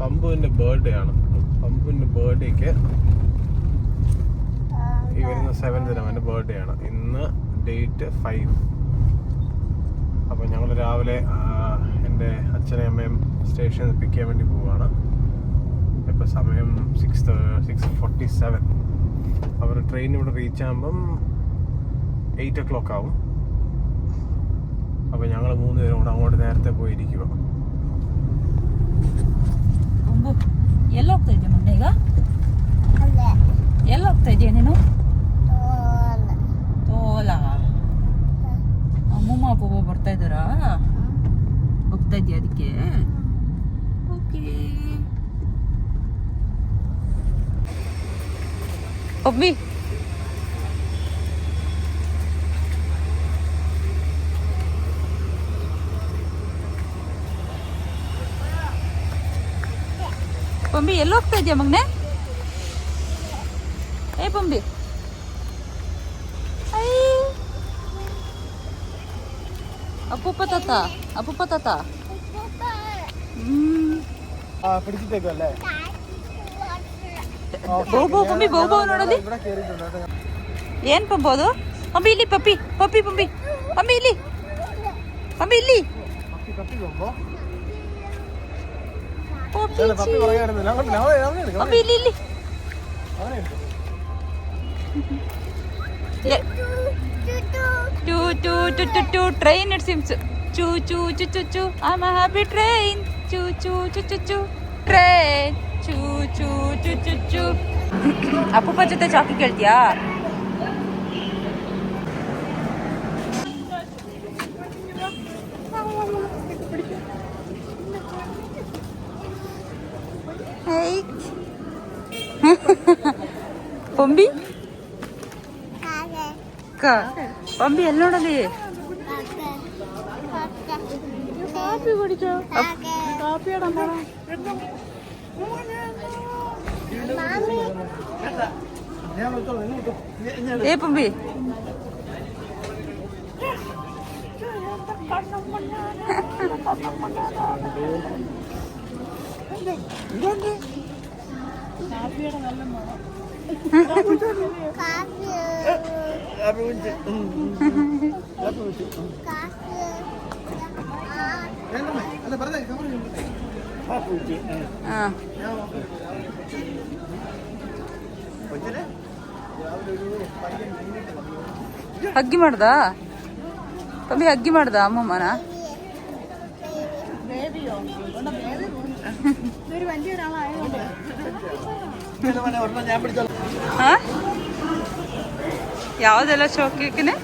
പമ്പുവിന്റെ birthday ആണ്. പമ്പുവിന്റെ ബർത്ത്ഡേക്ക് ഈ വരുന്ന 7th അവന്റെ ബർത്ത്ഡേ ആണ്. ഇന്ന് ഡേറ്റ് 5. അപ്പോൾ ഞങ്ങൾ രാവിലെ എൻ്റെ അച്ഛനെയും അമ്മയും സ്റ്റേഷനിൽ പിക്ക് ചെയ്യാൻ വേണ്ടി പോവുകയാണ്. ഇപ്പോൾ സമയം 6:47. അവർ ട്രെയിൻ ഇവിടെ റീച്ച് ആകുമ്പം 8 o'clock ആവും. അപ്പോൾ ഞങ്ങൾ 3 പേരും കൂടെ അങ്ങോട്ട് നേരത്തെ പോയിരിക്കുക. ಎಲ್ಲಿ ಹೋಗ್ತಾ ಇದೆಯಾ ಮಣ್ಣ ಈಗ? ಎಲ್ಲಿ ಹೋಗ್ತಾ ಇದೆಯಾ ನೀನು? ತೋಲ ಅಮ್ಮಮ್ಮ ಅಪ್ಪ ಬರ್ತಾ ಇದ್ದಾರಾ? ಹೋಗ್ತಾ ಇದೆಯಾ ಅದಕ್ಕೆ? ಓಕೆ ಒಬ್ಬಿ ಪಂಬಿ ಎಲ್ಲಿ ಹೋಗ್ತಾ ಇದೆಯಾ ಮಗನೆ? ಏ ಪಂಬಿ ಅಪ್ಪುಪ್ಪ ತಾತ പിടിച്ചിട്ടേക്കല്ലേ? ಬಹು ಪಂಬಿ ಬಹು ನೋಡಲಿ ಏನ್ ಪಂಬು ಅದು? ಪಂಬಿ ಇಲ್ಲಿ ಪಪ್ಪಿ ಪಪ್ಪಿ ಪಂಬಿ ಪಂಬಿ ಇಲ್ಲಿ ಪಂಬಿ ಇಲ್ಲಿ ಪಂಬಿ ಇಲ್ಲಿ ಇಲ್ಲಿ train it seems choo choo choo choo choo I'm a happy train choo choo choo choo choo train choo choo choo choo choo ಅಪ್ಪುಪ್ಪ ಜೊತೆ ಚಾಕಿ ಕೇಳ್ತೀಯಾ? ಪಂಬಿ ಪಂಬಿ ಎಲ್ಲಿ ನೋಡಲಿ? ಕಾಫಿ ಕುಡಿಚೋ ಕಾಫಿ ಏ ಪಂಬಿ ಹಗ್ಗಿ ಮಾಡ್ದ ಪಂಬಿ ಹಗ್ಗಿ ಮಾಡ್ದ ಅಮ್ಮಮ್ಮನ? ಯಾವ್ದೆಲ್ಲ ಚೌಕಿನೇ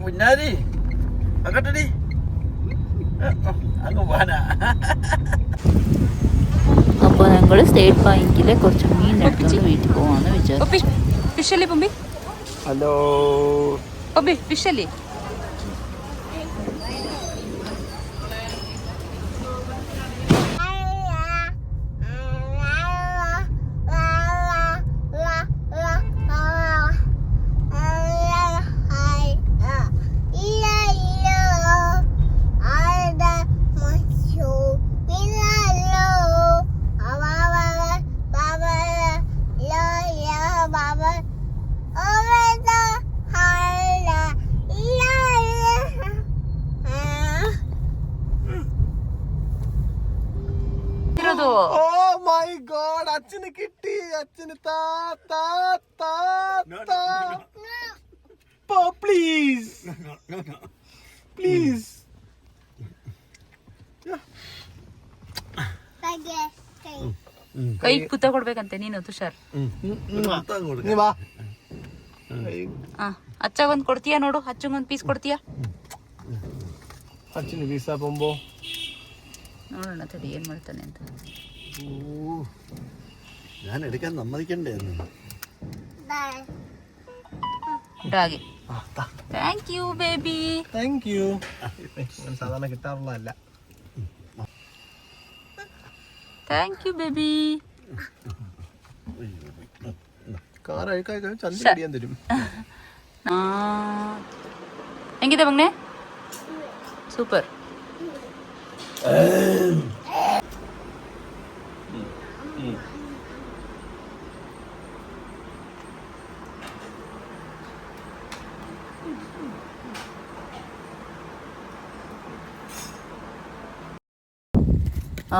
പുന്നാരി അങ്ങോട്ടടി അങ്ങ് പോകാനാ. അപ്പോൾ ഞങ്ങൾ സ്റ്റേറ്റ് ബാങ്കിലെ കുറച്ച് മീൻ എടുത്തുകൊണ്ട് വീട്ടിൽ പോകാമെന്ന് വിചാരിച്ചു. ഫിഷല്ലേ പമ്പി? ഹലോ പമ്പി ഫിഷല്ലേ? Oh my god, അച്ഛന് കിട്ടി. അച്ഛന് പ്ലീസ് പ്ലീസ് ಕೈ ಕುತ್ತ ಕೊಡ್ಬೇಕಂತೆ ನೀನು ತುಷಾರ್. ನೀ ಬಾ. ಅಚ್ಚಗೊಂದು ಕೊಡ್ತೀಯಾ ನೋಡು? ಅಚ್ಚಗೊಂದು ಪೀಸ್ ಕೊಡ್ತೀಯಾ? ಅಚ್ಚನ ಪೀಸ ಪೊಂಬೋ ನೋಡೋಣ ತಡಿ ಏನ್ ಮಾಡ್ತಾನೆ ಅಂತ. ഞാൻ എടുക്കാൻ സമ്മതിക്കണ്ടേ? ഡാഗി thank you baby. Thank you. സാധാരണ കിട്ടാറുള്ളതല്ല. Thank you baby. കാർ അഴുക്കായി ചന്തി അടിയാൻ തരും. എങ്കിതാ പങ്ങനെ സൂപ്പർ.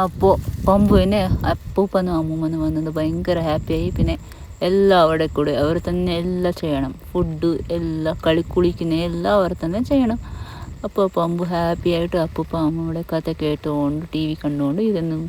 അപ്പോൾ പമ്പുവിന് അപ്പൂപ്പനും അമ്മൂമ്മനും വന്നത് ഭയങ്കര ഹാപ്പിയായി. പിന്നെ എല്ലാം അവിടെ കൂടെ അവർ തന്നെ എല്ലാം ചെയ്യണം. ഫുഡ് എല്ലാം കുളിക്കുന്ന എല്ലാം അവർ തന്നെ ചെയ്യണം. അപ്പോൾ പമ്പു ഹാപ്പി ആയിട്ട് അപ്പൂപ്പ അമ്മൂടെ കഥ കേട്ടുകൊണ്ട് TV കണ്ടുകൊണ്ട് ഇതൊന്നും